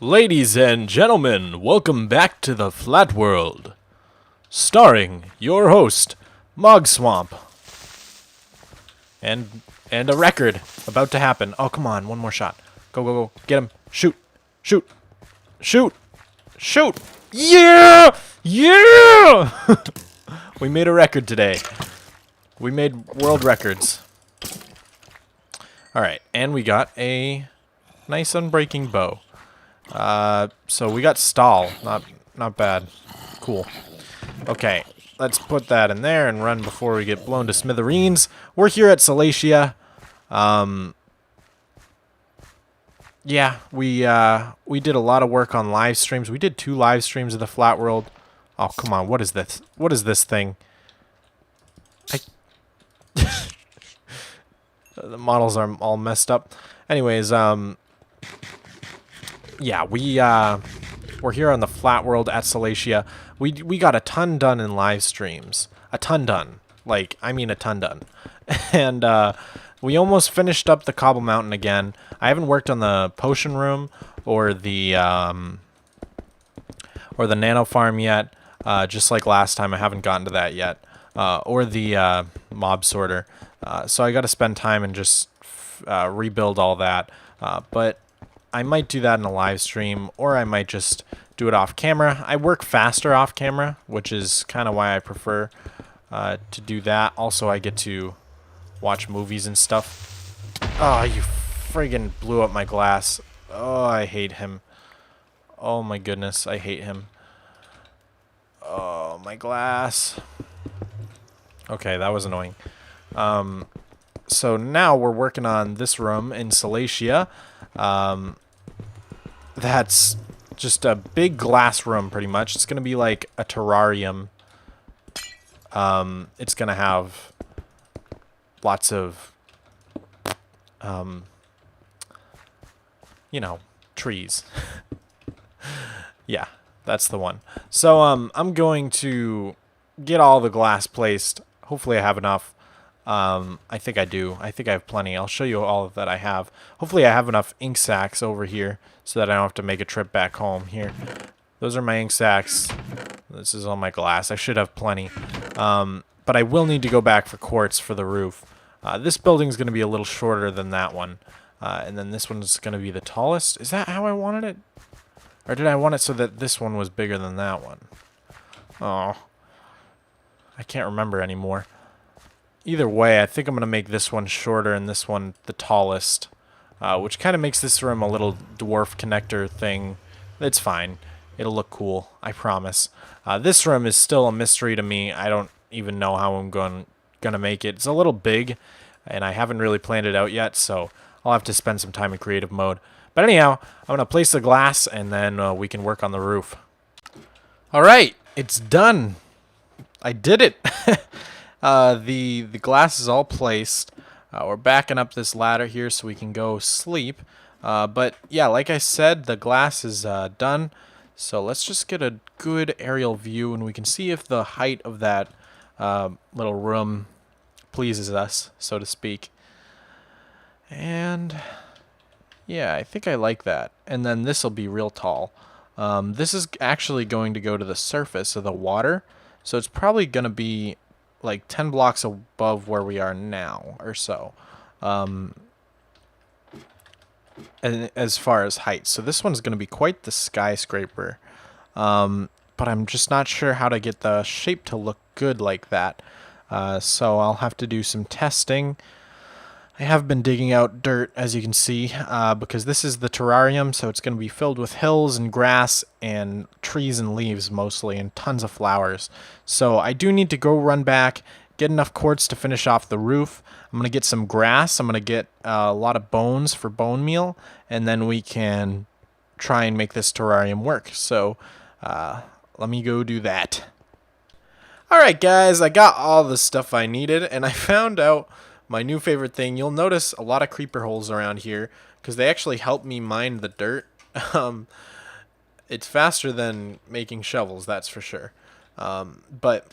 Ladies and gentlemen, welcome back to the Flatworld, starring your host, Mogswamp, and a record about to happen. Oh, come on, one more shot. Go, go, go. Get him. Shoot. Shoot. Shoot. Shoot. Yeah! Yeah! We made a record today. We made world records. Alright, and we got a nice unbreaking bow. So we got stall. Not bad. Cool. Okay, let's put that in there and run before we get blown to smithereens. We're here at Salacia. Yeah, we did a lot of work on live streams. We did 2 live streams of the Flatworld. Oh, come on. What is this? What is this thing? The models are all messed up. Anyways, yeah, we're here on the Flatworld at Salacia. We got a ton done in live streams. A ton done. Like, I mean a ton done. And we almost finished up the Cobble Mountain again. I haven't worked on the potion room or the nano farm yet. Just like last time, I haven't gotten to that yet. Or the mob sorter. So I got to spend time and just rebuild all that. But I might do that in a live stream, or I might just do it off camera. I work faster off camera, which is kind of why I prefer to do that. Also, I get to watch movies and stuff. Oh, you friggin' blew up my glass. Oh, I hate him. Oh my goodness, I hate him. Oh, my glass. Okay, that was annoying. So now we're working on this room in Salacia. That's just a big glass room, pretty much. It's going to be like a terrarium. It's going to have lots of, you know, trees. Yeah, that's the one. So, I'm going to get all the glass placed. Hopefully I have enough. I think I do. I think I have plenty. I'll show you all that I have. Hopefully I have enough ink sacks over here so that I don't have to make a trip back home. Here. Those are my ink sacks. This is all my glass. I should have plenty. But I will need to go back for quartz for the roof. This building's going to be a little shorter than that one. And then this one's going to be the tallest. Is that how I wanted it? Or did I want it so that this one was bigger than that one? Oh. I can't remember anymore. Either way, I think I'm going to make this one shorter and this one the tallest, which kind of makes this room a little dwarf connector thing. It's fine. It'll look cool, I promise. This room is still a mystery to me. I don't even know how I'm going to make it. It's a little big, and I haven't really planned it out yet, so I'll have to spend some time in creative mode. But anyhow, I'm going to place the glass, and then we can work on the roof. All right, it's done. I did it. The glass is all placed. We're backing up this ladder here so we can go sleep. But yeah, like I said, the glass is done. So let's just get a good aerial view and we can see if the height of that little room pleases us, so to speak. And yeah, I think I like that. And then this will be real tall. This is actually going to go to the surface of the water. So it's probably going to be like 10 blocks above where we are now or so. And as far as height. So this one's going to be quite the skyscraper. But I'm just not sure how to get the shape to look good like that. So I'll have to do some testing. I have been digging out dirt, as you can see, because this is the terrarium, so it's going to be filled with hills and grass and trees and leaves mostly, and tons of flowers. So I do need to go run back, get enough quartz to finish off the roof. I'm going to get some grass. I'm going to get a lot of bones for bone meal, and then we can try and make this terrarium work. So let me go do that. Alright guys, I got all the stuff I needed, and I found out my new favorite thing. You'll notice a lot of creeper holes around here because they actually help me mine the dirt. It's faster than making shovels, that's for sure. But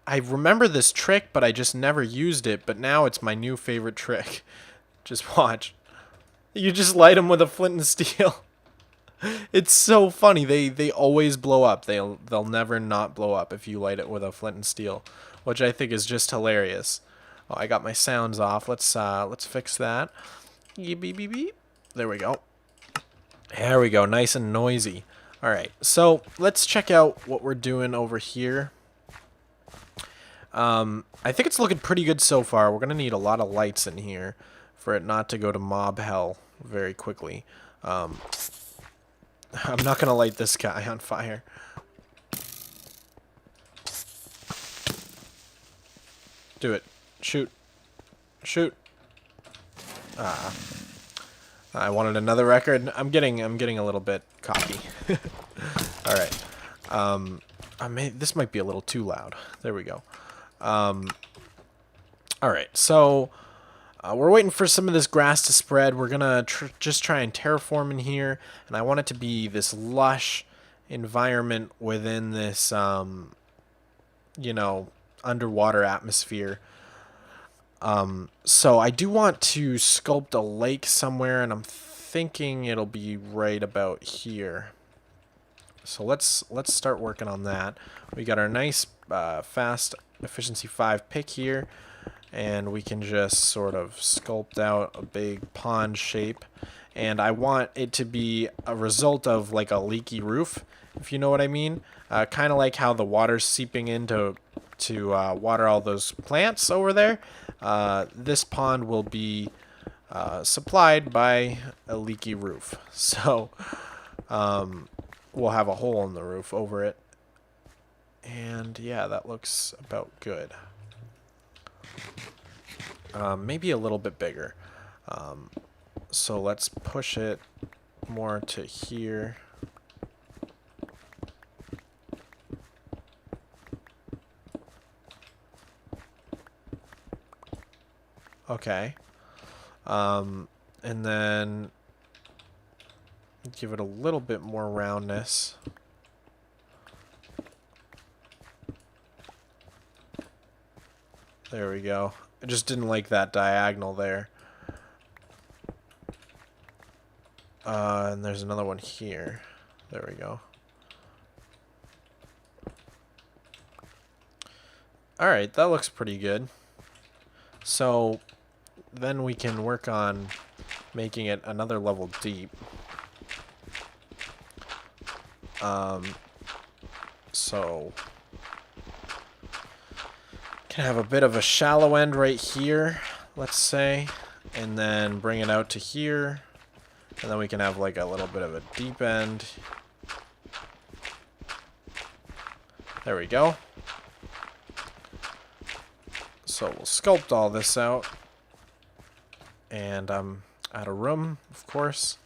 I remember this trick, but I just never used it. But now it's my new favorite trick. Just watch. You just light them with a flint and steel. It's so funny. They always blow up. They'll never not blow up if you light it with a flint and steel, which I think is just hilarious. Oh, I got my sounds off. Let's fix that. Beep beep beep beep. There we go. There we go. Nice and noisy. All right. So let's check out what we're doing over here. I think it's looking pretty good so far. We're gonna need a lot of lights in here for it not to go to mob hell very quickly. I'm not gonna light this guy on fire. Do it. Shoot. Shoot. Ah. I wanted another record. I'm getting a little bit cocky. All right. This might be a little too loud. There we go. All right. So we're waiting for some of this grass to spread. We're gonna just try and terraform in here, and I want it to be this lush environment within this, you know, underwater atmosphere. So I do want to sculpt a lake somewhere, and I'm thinking it'll be right about here. So let's start working on that. We got our nice fast efficiency 5 pick here, and we can just sort of sculpt out a big pond shape. And I want it to be a result of like a leaky roof, if you know what I mean. Kind of like how the water's seeping in to water all those plants over there. This pond will be supplied by a leaky roof. So we'll have a hole in the roof over it. And yeah, that looks about good. Maybe a little bit bigger. So let's push it more to here. Okay. And then give it a little bit more roundness. There we go. I just didn't like that diagonal there. And there's another one here. There we go. Alright, that looks pretty good. So then we can work on making it another level deep. So can have a bit of a shallow end right here, let's say, and then bring it out to here, and then we can have like a little bit of a deep end. There we go. So we'll sculpt all this out, and I'm out of room, of course.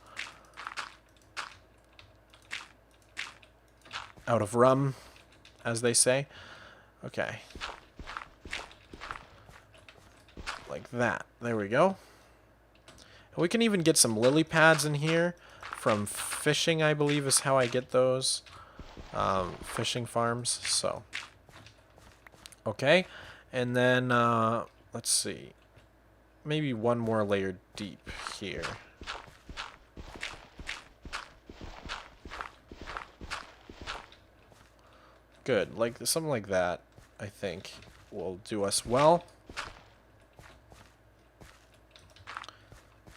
Out of rum, as they say. Okay. Like that. There we go. And we can even get some lily pads in here from fishing, I believe is how I get those. Fishing farms. So. Okay. And then, let's see. Maybe one more layer deep here. Good. Like something like that, I think, will do us well.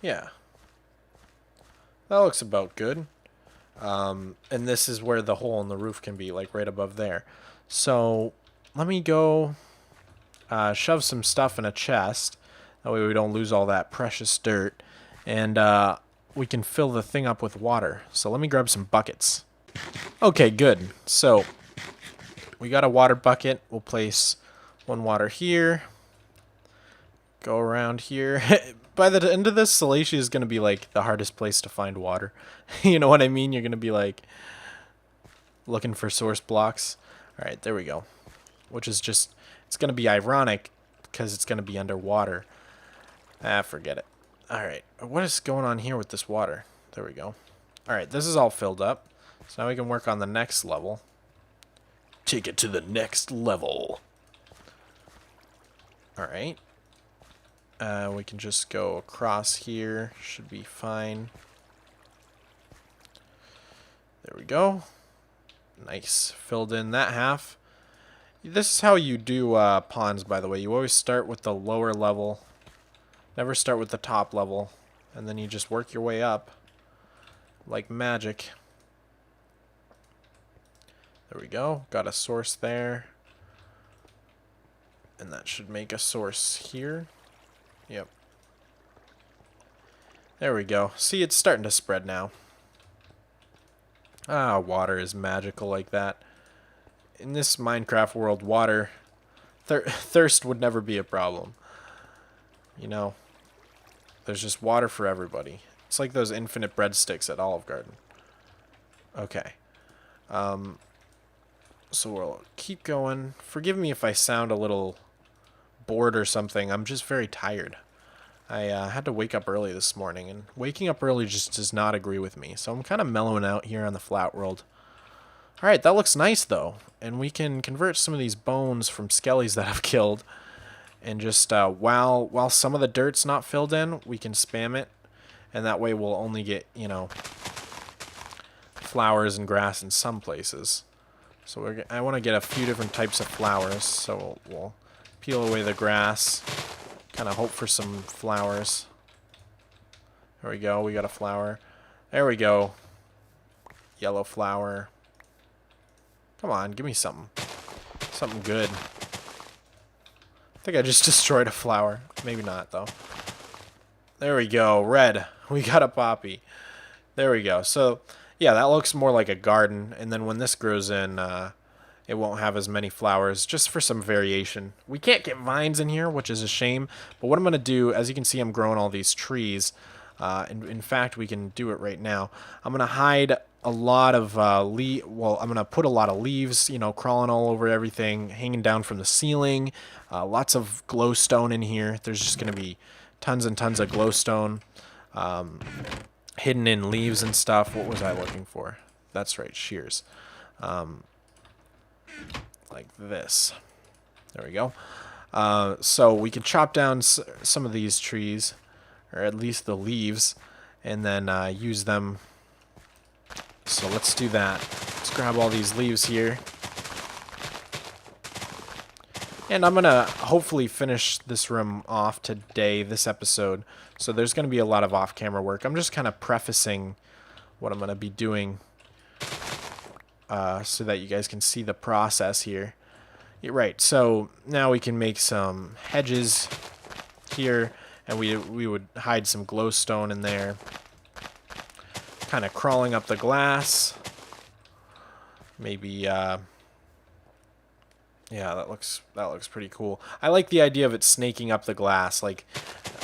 Yeah. That looks about good. And this is where the hole in the roof can be, like right above there. So let me go shove some stuff in a chest. That way we don't lose all that precious dirt. And we can fill the thing up with water. So let me grab some buckets. Okay, good. So we got a water bucket. We'll place one water here. Go around here. By the end of this, Salacia is going to be like the hardest place to find water. You know what I mean? You're going to be like looking for source blocks. All right, there we go. Which is just, it's going to be ironic because it's going to be underwater. Ah, forget it. All right, what is going on here with this water? There we go. All right, this is all filled up. So now we can work on the next level. Take it to the next level. All right. We can just go across here. Should be fine. There we go. Nice. Filled in that half. This is how you do ponds, by the way. You always start with the lower level. Never start with the top level. And then you just work your way up. Like magic. There we go. Got a source there. And that should make a source here. Yep. There we go. See, it's starting to spread now. Ah, water is magical like that. In this Minecraft world, water, thirst would never be a problem. You know, there's just water for everybody. It's like those infinite breadsticks at Olive Garden. Okay. So we'll keep going. Forgive me if I sound a little bored or something. I'm just very tired. I had to wake up early this morning, and waking up early just does not agree with me. So I'm kind of mellowing out here on the Flatworld. Alright, that looks nice, though. And we can convert some of these bones from skellies that I've killed. And just, while some of the dirt's not filled in, we can spam it. And that way we'll only get, you know, flowers and grass in some places. So I want to get a few different types of flowers. So we'll peel away the grass. Kind of hope for some flowers. There we go. We got a flower. There we go. Yellow flower. Come on, give me something. Something good. I think I just destroyed a flower. Maybe not, though. There we go. Red. We got a poppy. There we go. So, yeah, that looks more like a garden. And then when this grows in, it won't have as many flowers, just for some variation. We can't get vines in here, which is a shame. But what I'm going to do, as you can see, I'm growing all these trees. In fact, we can do it right now. I'm going to hide a lot of I'm going to put a lot of leaves, you know, crawling all over everything, hanging down from the ceiling. Lots of glowstone in here. There's just going to be tons and tons of glowstone hidden in leaves and stuff. What was I looking for? That's right, shears. Like this. There we go. So we can chop down some of these trees, or at least the leaves, and then use them. So let's do that. Let's grab all these leaves here. And I'm going to hopefully finish this room off today, this episode. So there's going to be a lot of off-camera work. I'm just kind of prefacing what I'm going to be doing so that you guys can see the process here. Yeah, right, so now we can make some hedges here, and we would hide some glowstone in there. Kind of crawling up the glass. Maybe, yeah, that looks pretty cool. I like the idea of it snaking up the glass, like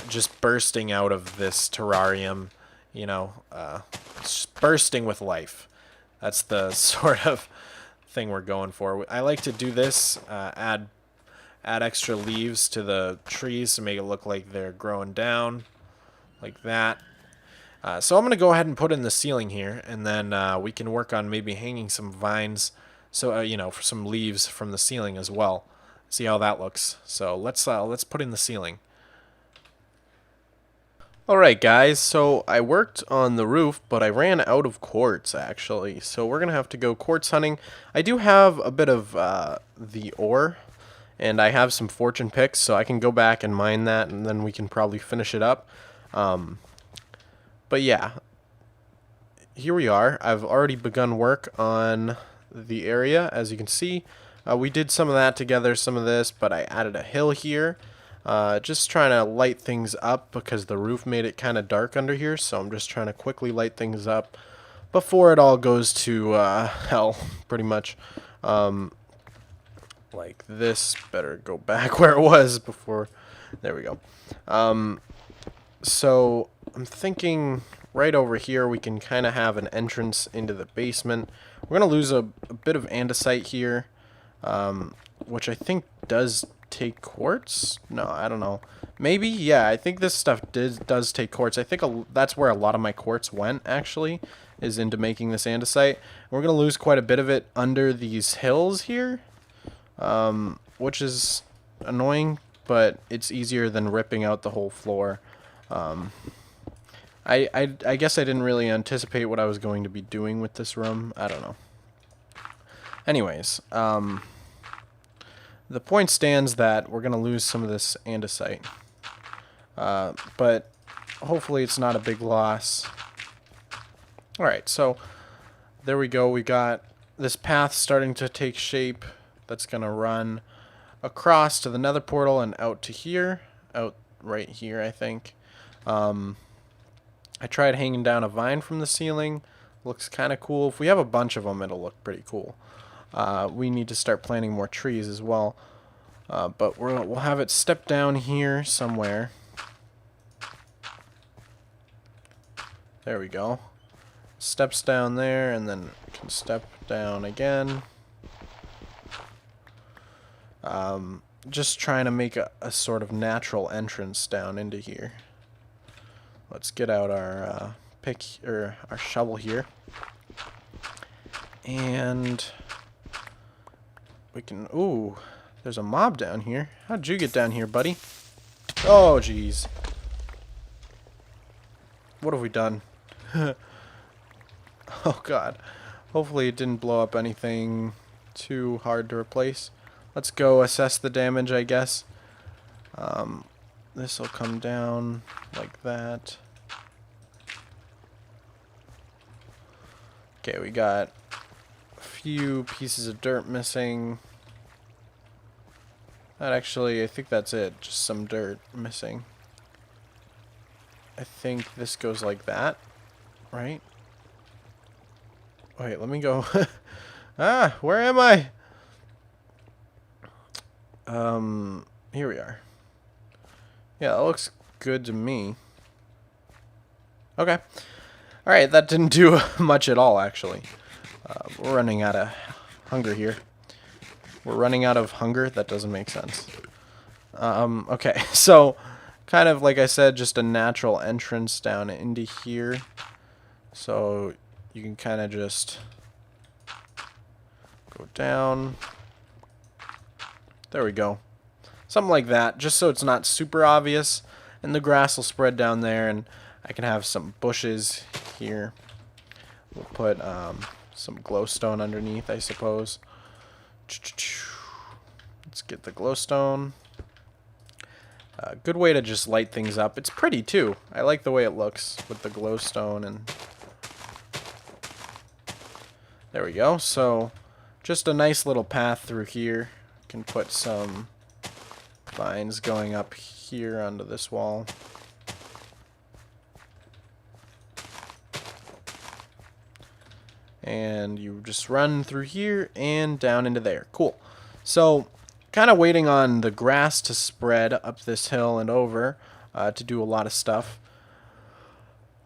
just bursting out of this terrarium, you know, just bursting with life. That's the sort of thing we're going for. I like to do this, add extra leaves to the trees to make it look like they're growing down, like that. So I'm going to go ahead and put in the ceiling here, and then we can work on maybe hanging some vines, so you know, for some leaves from the ceiling as well. See how that looks. So let's put in the ceiling. Alright guys, so I worked on the roof, but I ran out of quartz actually, so we're going to have to go quartz hunting. I do have a bit of the ore, and I have some fortune picks, so I can go back and mine that, and then we can probably finish it up. But yeah, here we are. I've already begun work on the area, as you can see. We did some of that together, some of this, but I added a hill here. Just trying to light things up because the roof made it kind of dark under here, so I'm just trying to quickly light things up before it all goes to hell, pretty much. Like this. Better go back where it was before. There we go. So I'm thinking right over here we can kind of have an entrance into the basement. We're going to lose a bit of andesite here, which I think does take quartz? No, I don't know. Maybe, yeah, I think this stuff does take quartz. I think that's where a lot of my quartz went, actually, is into making this andesite. We're going to lose quite a bit of it under these hills here, which is annoying, but it's easier than ripping out the whole floor. I guess I didn't really anticipate what I was going to be doing with this room. I don't know. Anyways, the point stands that we're going to lose some of this andesite. But hopefully it's not a big loss. Alright, so there we go. We got this path starting to take shape that's going to run across to the nether portal and out to here. Out right here, I think. I tried hanging down a vine from the ceiling. Looks kind of cool. If we have a bunch of them, it'll look pretty cool. We need to start planting more trees as well. But we'll have it step down here somewhere. There we go. Steps down there, and then can step down again. Just trying to make a sort of natural entrance down into here. Let's get out our pick or our shovel here, and we can. Ooh, there's a mob down here. How'd you get down here, buddy? Oh, jeez. What have we done? Oh God. Hopefully it didn't blow up anything too hard to replace. Let's go assess the damage, I guess. This will come down like that. Okay, we got a few pieces of dirt missing. That actually, I think that's it. Just some dirt missing. I think this goes like that, right? Wait, let me go. Ah, where am I? Here we are. Yeah, that looks good to me. Okay. Alright, that didn't do much at all, actually. We're running out of hunger here. We're running out of hunger? That doesn't make sense. Okay, so, kind of, like I said, just a natural entrance down into here. So, you can kind of just go down. There we go. Something like that, just so it's not super obvious. And the grass will spread down there, and I can have some bushes here. We'll put some glowstone underneath, I suppose. Let's get the glowstone. Good way to just light things up. It's pretty, too. I like the way it looks with the glowstone. And there we go. So, just a nice little path through here. Can put some vines going up here onto this wall. And you just run through here and down into there. Cool. So, kind of waiting on the grass to spread up this hill and over to do a lot of stuff.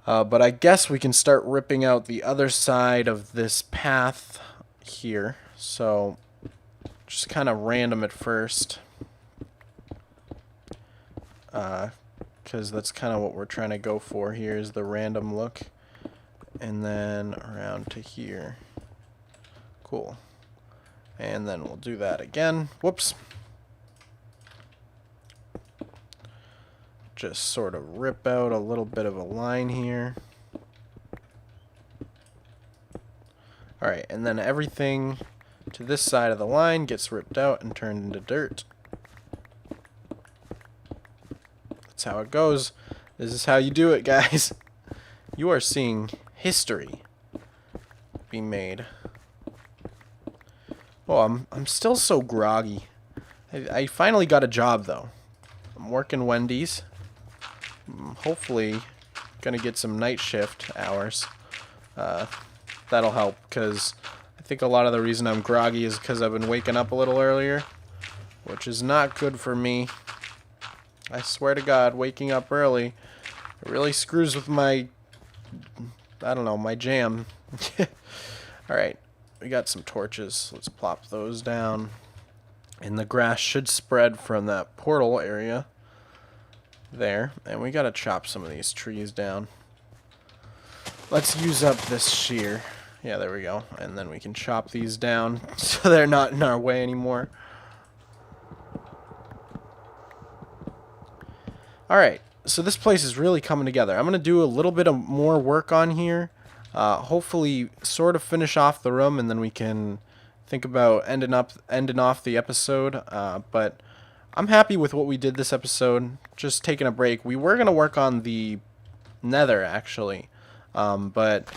But I guess we can start ripping out the other side of this path here. So, just kind of random at first. Because that's kind of what we're trying to go for here, is the random look. And then around to here. Cool. And then we'll do that again. Whoops. Just sort of rip out a little bit of a line here. Alright, and then everything to this side of the line gets ripped out and turned into dirt. That's how it goes. This is how you do it, guys. You are seeing history be made. Oh, I'm still so groggy. I finally got a job, though. I'm working Wendy's. I'm hopefully gonna get some night shift hours. That'll help, because I think a lot of the reason I'm groggy is because I've been waking up a little earlier, which is not good for me. I swear to God, waking up early, it really screws with my, I don't know, my jam. Alright, we got some torches. Let's plop those down. And the grass should spread from that portal area there. And we gotta chop some of these trees down. Let's use up this shear. Yeah, there we go. And then we can chop these down so they're not in our way anymore. Alright, so this place is really coming together. I'm going to do a little bit of more work on here. Hopefully sort of finish off the room, and then we can think about ending off the episode. But I'm happy with what we did this episode. Just taking a break. We were going to work on the nether, actually. But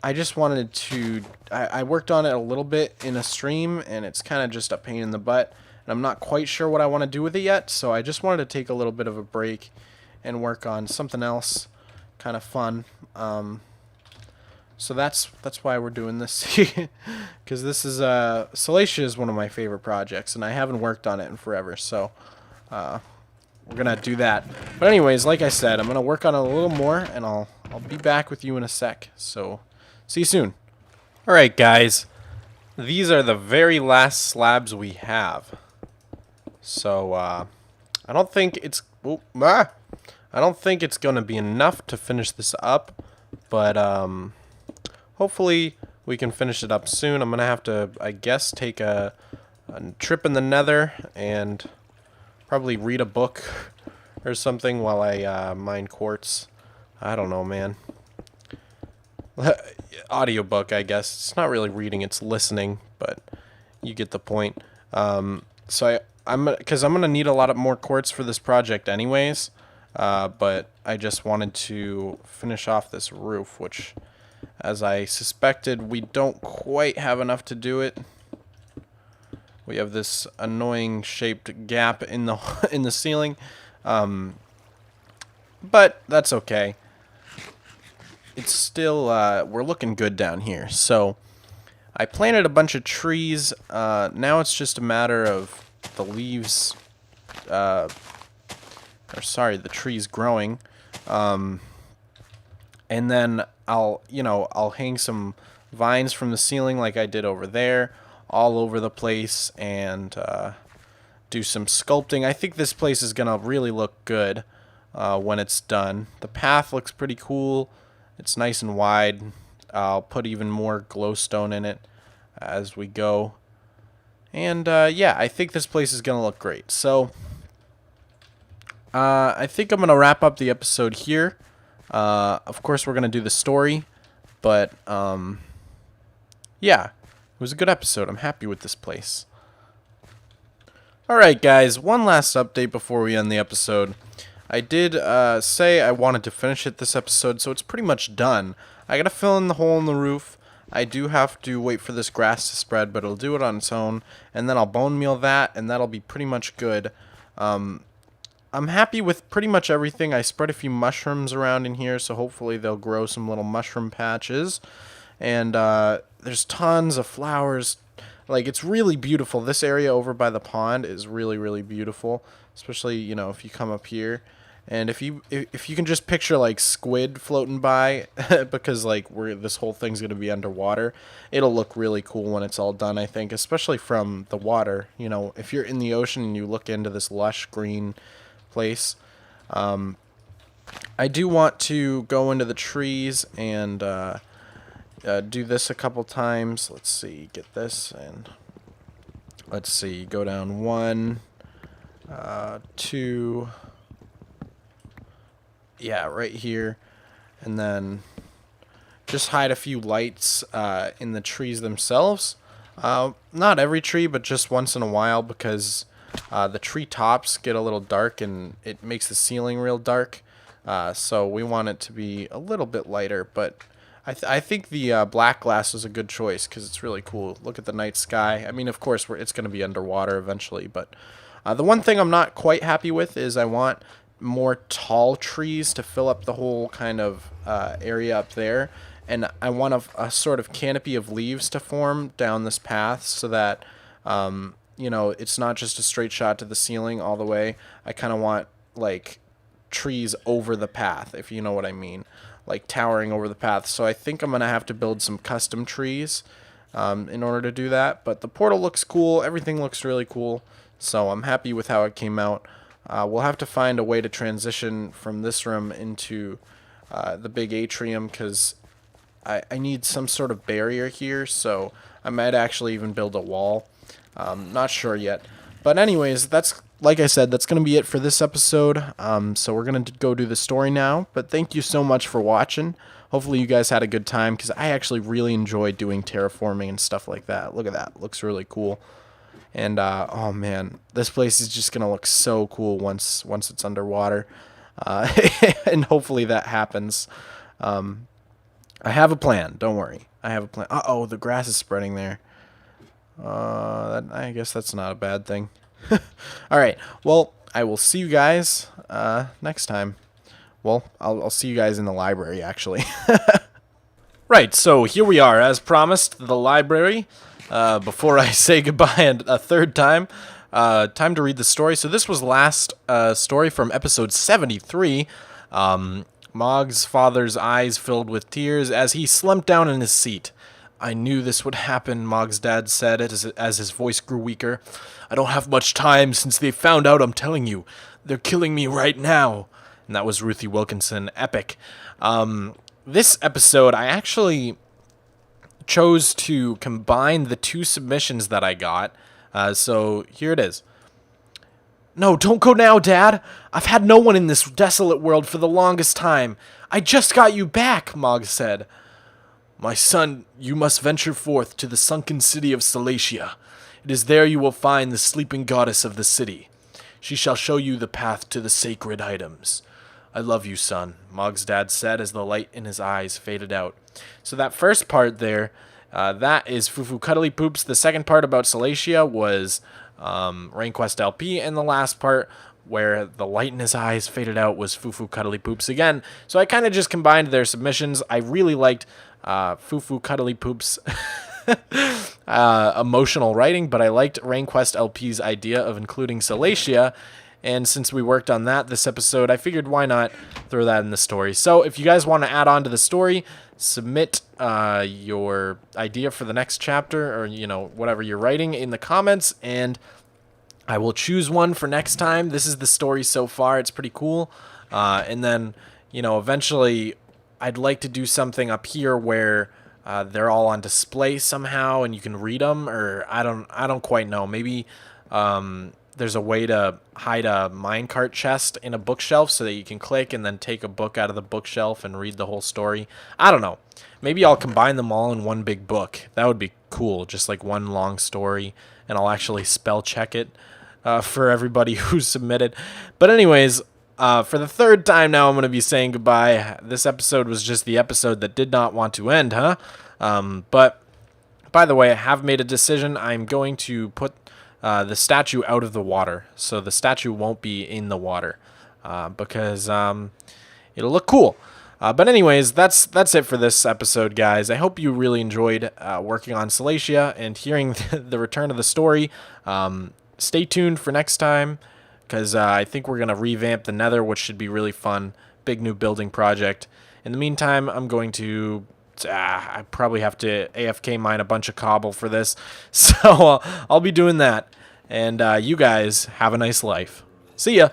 I just wanted to... I worked on it a little bit in a stream, and it's kind of just a pain in the butt. And I'm not quite sure what I want to do with it yet, so I just wanted to take a little bit of a break and work on something else kind of fun. So that's why we're doing this, because this is Salacia is one of my favorite projects, and I haven't worked on it in forever, so we're gonna do that. But anyways, like I said, I'm gonna work on it a little more, and I'll be back with you in a sec. So see you soon. All right, guys, these are the very last slabs we have. So I don't think it's I don't think it's gonna be enough to finish this up, but hopefully we can finish it up soon. I'm gonna have to, I guess, take a trip in the nether and probably read a book or something while I mine quartz. I don't know, man. Audiobook, I guess. It's not really reading, it's listening, but you get the point. So I'm gonna need a lot of more quartz for this project anyways, but I just wanted to finish off this roof, which, as I suspected, we don't quite have enough to do it. We have this annoying shaped gap in the in the ceiling, but that's okay. It's still we're looking good down here. So I planted a bunch of trees. Now it's just a matter of the leaves, the trees growing, and then I'll hang some vines from the ceiling like I did over there, all over the place, and do some sculpting. I think this place is gonna really look good when it's done. The path looks pretty cool. It's nice and wide. I'll put even more glowstone in it as we go. And yeah, I think this place is going to look great. So I think I'm going to wrap up the episode here. Of course, we're going to do the story. But yeah, it was a good episode. I'm happy with this place. Alright, guys, one last update before we end the episode. I did say I wanted to finish it this episode, so it's pretty much done. I gotta fill in the hole in the roof. I do have to wait for this grass to spread, but it'll do it on its own. And then I'll bone meal that, and that'll be pretty much good. I'm happy with pretty much everything. I spread a few mushrooms around in here, so hopefully they'll grow some little mushroom patches. And there's tons of flowers. Like, it's really beautiful. This area over by the pond is really, really beautiful. Especially, if you come up here. And if you can just picture, like, squid floating by, because, like, this whole thing's going to be underwater, it'll look really cool when it's all done, I think. Especially from the water. If you're in the ocean and you look into this lush green place. I do want to go into the trees and do this a couple times. Let's see, get this, and let's see, go down 1, 2, yeah, right here, and then just hide a few lights in the trees themselves. Not every tree, but just once in a while, because the tree tops get a little dark and it makes the ceiling real dark. So we want it to be a little bit lighter, but I think the black glass was a good choice because it's really cool. Look at the night sky. I mean, of course, it's going to be underwater eventually, but the one thing I'm not quite happy with is I want more tall trees to fill up the whole kind of area up there, and I want a sort of canopy of leaves to form down this path so that it's not just a straight shot to the ceiling all the way. I kind of want, like, trees over the path, if you know what I mean, like towering over the path. So I think I'm gonna have to build some custom trees in order to do that. But the portal looks cool. Everything looks really cool. So I'm happy with how it came out. We'll have to find a way to transition from this room into the big atrium, because I need some sort of barrier here. So I might actually even build a wall. Not sure yet. But anyways, that's like I said, that's going to be it for this episode. So we're going to go do the story now. But thank you so much for watching. Hopefully you guys had a good time, because I actually really enjoyed doing terraforming and stuff like that. Look at that. Looks really cool. And, oh man, this place is just going to look so cool once it's underwater. And hopefully that happens. I have a plan. Don't worry. I have a plan. Uh-oh, the grass is spreading there. I guess that's not a bad thing. All right. Well, I will see you guys next time. Well, I'll see you guys in the library, actually. Right, so here we are, as promised, the library. Before I say goodbye a third time, time to read the story. So this was last story from episode 73. Mog's father's eyes filled with tears as he slumped down in his seat. I knew this would happen, Mog's dad said as his voice grew weaker. I don't have much time since they found out I'm telling you. They're killing me right now. And that was Ruthie Wilkinson, epic. This episode, I actually chose to combine the two submissions that I got. So here it is. No, don't go now, Dad. I've had no one in this desolate world for the longest time. I just got you back, Mog said. My son, you must venture forth to the sunken city of Salacia. It is there you will find the sleeping goddess of the city. She shall show you the path to the sacred items. I love you, son, Mog's dad said as the light in his eyes faded out. So that first part there, that is Fufu Cuddly Poops. The second part about Salacia was RainQuest LP, and the last part where the light in his eyes faded out was Fufu Cuddly Poops again. So I kind of just combined their submissions. I really liked Fufu Cuddly Poops emotional writing, but I liked RainQuest LP's idea of including Salacia. And since we worked on that this episode, I figured why not throw that in the story. So if you guys want to add on to the story, submit your idea for the next chapter, or, you know, whatever you're writing in the comments, and I will choose one for next time. This is the story so far. It's pretty cool. And then, you know, eventually I'd like to do something up here where they're all on display somehow and you can read them, or I don't quite know. Maybe there's a way to hide a minecart chest in a bookshelf so that you can click and then take a book out of the bookshelf and read the whole story. I don't know. Maybe I'll combine them all in one big book. That would be cool, just like one long story, and I'll actually spell check it for everybody who submitted. But anyways, for the third time now, I'm going to be saying goodbye. This episode was just the episode that did not want to end, huh? But by the way, I have made a decision. I'm going to put the statue out of the water, so the statue won't be in the water, because it'll look cool. But anyways, that's it for this episode, guys. I hope you really enjoyed working on Salacia and hearing the return of the story. Stay tuned for next time, because I think we're going to revamp the Nether, which should be really fun. Big new building project. In the meantime, I'm going to... I probably have to AFK mine a bunch of cobble for this. So I'll be doing that. And you guys have a nice life. See ya.